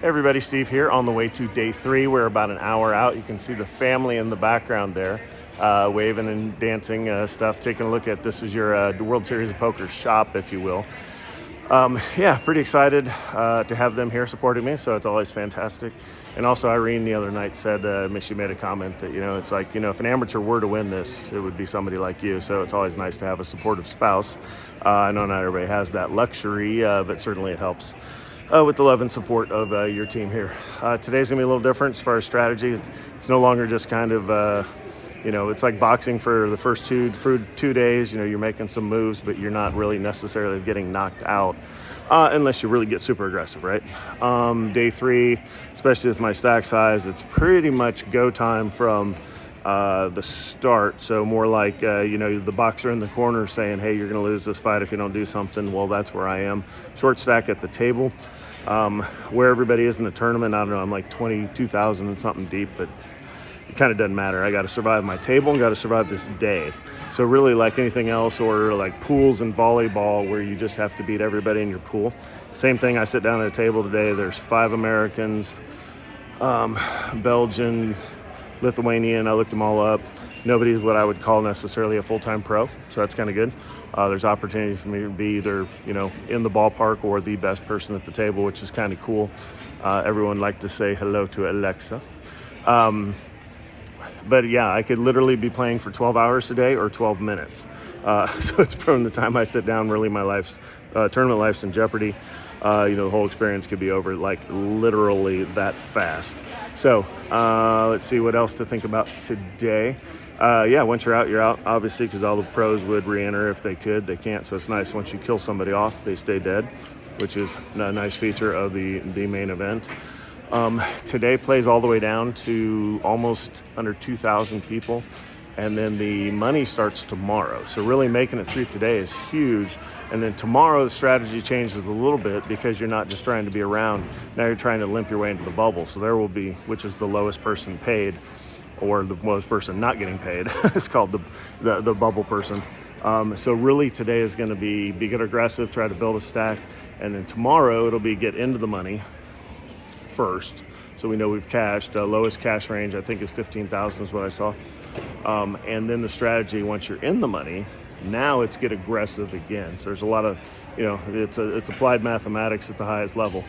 Hey everybody, Steve here on the way to day 3. We're about an hour out. You can see the family in the background there, waving and dancing stuff. Taking a look at this is your World Series of Poker shop, if you will. Yeah, pretty excited to have them here supporting me, so it's always fantastic. And also Irene the other night said, she made a comment that, it's like, if an amateur were to win this, it would be somebody like you. So it's always nice to have a supportive spouse. I know not everybody has that luxury, but certainly it helps. With the love and support of your team here. Today's gonna be a little different as far as strategy. It's no longer just kind of, it's like boxing for the first two days. You're making some moves, but you're not really necessarily getting knocked out unless you really get super aggressive, right? Day 3, especially with my stack size, it's pretty much go time from the start. So more like, the boxer in the corner saying, hey, you're going to lose this fight if you don't do something. Well, that's where I am. Short stack at the table. Where everybody is in the tournament, I don't know, I'm like 22,000 and something deep, but it kind of doesn't matter. I got to survive my table and got to survive this day. So really, like anything else, or like pools and volleyball where you just have to beat everybody in your pool. Same thing, I sit down at a table today. There's 5 Americans, Belgian, Lithuanian. I looked them all up. Nobody's what I would call necessarily a full-time pro, so that's kind of good. There's opportunity for me to be either, in the ballpark or the best person at the table, which is kind of cool. Everyone liked to say hello to Alexa. But yeah, I could literally be playing for 12 hours a day or 12 minutes. So it's from the time I sit down, really my tournament life's in jeopardy. The whole experience could be over like literally that fast. So let's see what else to think about today. Once you're out, obviously, because all the pros would re-enter if they could. They can't, so it's nice once you kill somebody off, they stay dead, which is a nice feature of the main event. Today plays all the way down to almost under 2,000 people. And then the money starts tomorrow. So really making it through today is huge. And then tomorrow the strategy changes a little bit because you're not just trying to be around. Now you're trying to limp your way into the bubble. So there will be, which is the lowest person paid, or the lowest person not getting paid. It's called the bubble person. So really today is going to be get aggressive, try to build a stack. And then tomorrow it'll be get into the money first. So we know we've cashed. Lowest cash range I think is 15,000 is what I saw. And then the strategy, once you're in the money, now it's get aggressive again. So there's a lot of, it's applied mathematics at the highest level,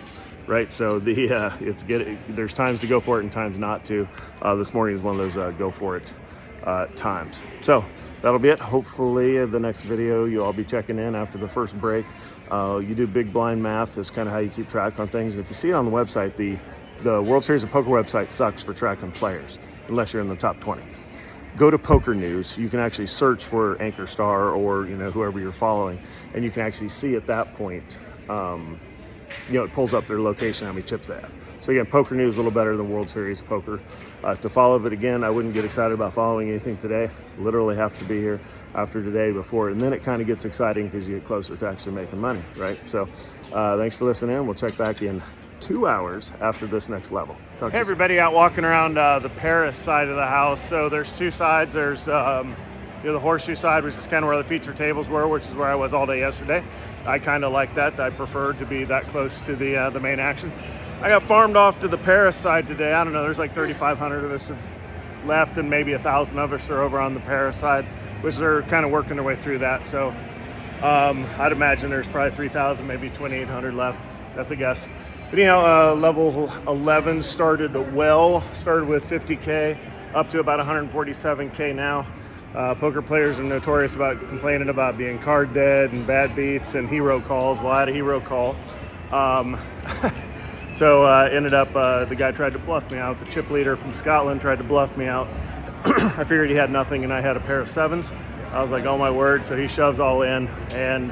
right? So there's times to go for it and times not to. This morning is one of those go for it times. So that'll be it. Hopefully the next video you'll all be checking in after the first break. You do big blind math is kind of how you keep track on things. And if you see it on the website, the World Series of Poker website sucks for tracking players unless you're in the top 20. Go to Poker News. You can actually search for Anchor Star or whoever you're following, and you can actually see at that point, it pulls up their location, how many chips they have. So again, Poker News is a little better than World Series of Poker to follow. But again, I wouldn't get excited about following anything today. Literally have to be here after today before, and then it kind of gets exciting because you get closer to actually making money, right? So thanks for listening in. We'll check back in 2 hours after this next level. Hey everybody, out walking around the Paris side of the house. So there's 2 sides. There's the horseshoe side, which is kind of where the feature tables were, which is where I was all day yesterday. I kind of like that. I prefer to be that close to the main action. I got farmed off to the Paris side today. I don't know, there's like 3,500 of us left, and maybe 1,000 of us are over on the Paris side, which they're kind of working their way through that. So I'd imagine there's probably 3,000, maybe 2,800 left. That's a guess. But level 11 started with 50K up to about 147K now. Poker players are notorious about complaining about being card dead and bad beats and hero calls. Well, I had a hero call. So ended up, the guy tried to bluff me out. The chip leader from Scotland tried to bluff me out. I figured he had nothing and I had a pair of 7s. I was like, oh my word. So he shoves all in, and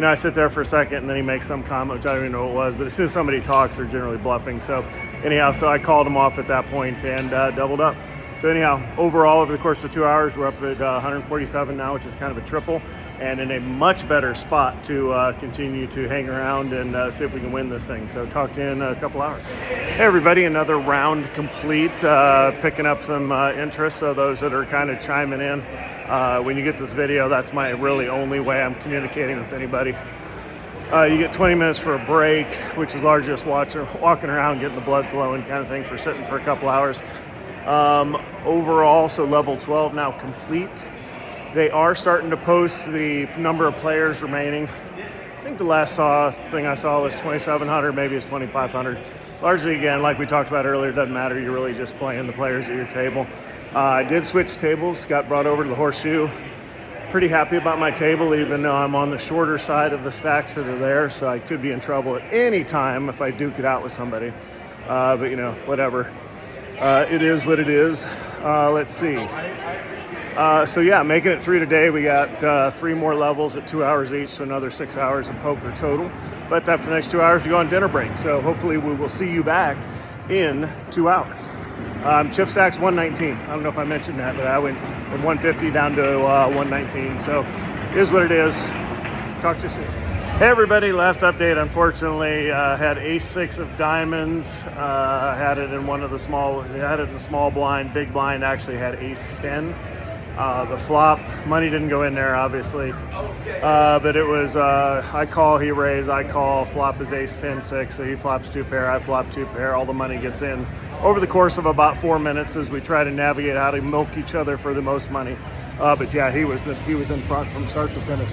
I sit there for a second, and then he makes some comment, which I don't even know what it was, but as soon as somebody talks, they're generally bluffing. So anyhow, so I called him off at that point and doubled up. So anyhow, overall, over the course of 2 hours, we're up at 147 now, which is kind of a triple, and in a much better spot to continue to hang around and see if we can win this thing. So talk to you in a couple hours. Hey everybody, another round complete, picking up some interest. So those that are kind of chiming in, when you get this video, that's my really only way I'm communicating with anybody. You get 20 minutes for a break, which is largely just walking around, getting the blood flowing kind of thing for sitting for a couple hours. Overall, so level 12 now complete. They are starting to post the number of players remaining. I think the last thing I saw was 2,700, maybe it's 2,500. Largely, again, like we talked about earlier, it doesn't matter. You're really just playing the players at your table. I did switch tables, got brought over to the Horseshoe. Pretty happy about my table, even though I'm on the shorter side of the stacks that are there, so I could be in trouble at any time if I duke it out with somebody. But you know, whatever. It is what it is. Let's see. So yeah, making it through today. We got 3 more levels at 2 hours each, so another 6 hours of poker total. But after the next 2 hours, we go on dinner break. So hopefully we will see you back in 2 hours. Chip stacks 119. I don't know if I mentioned that, but I went from 150 down to 119. So it is what it is. Talk to you soon. Hey everybody, last update. Unfortunately, had ace-6 of diamonds. Had it in the small blind. Big blind actually had ace-10. The flop, money didn't go in there, obviously. But it was, I call, he raise, I call, flop is ace-10-6, so he flops 2 pair, I flop 2 pair, all the money gets in over the course of about 4 minutes as we try to navigate how to milk each other for the most money. But yeah, he was in front from start to finish.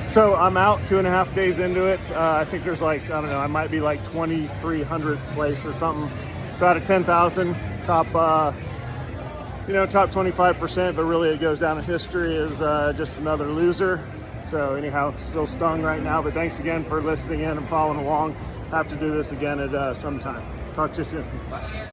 So I'm out 2.5 days into it. I think there's like, I don't know, I might be like 2,300th place or something. So out of 10,000, top 25%, but really it goes down in history as just another loser. So anyhow, still stung right now, but thanks again for listening in and following along. Have to do this again at some time. Talk to you soon. Bye.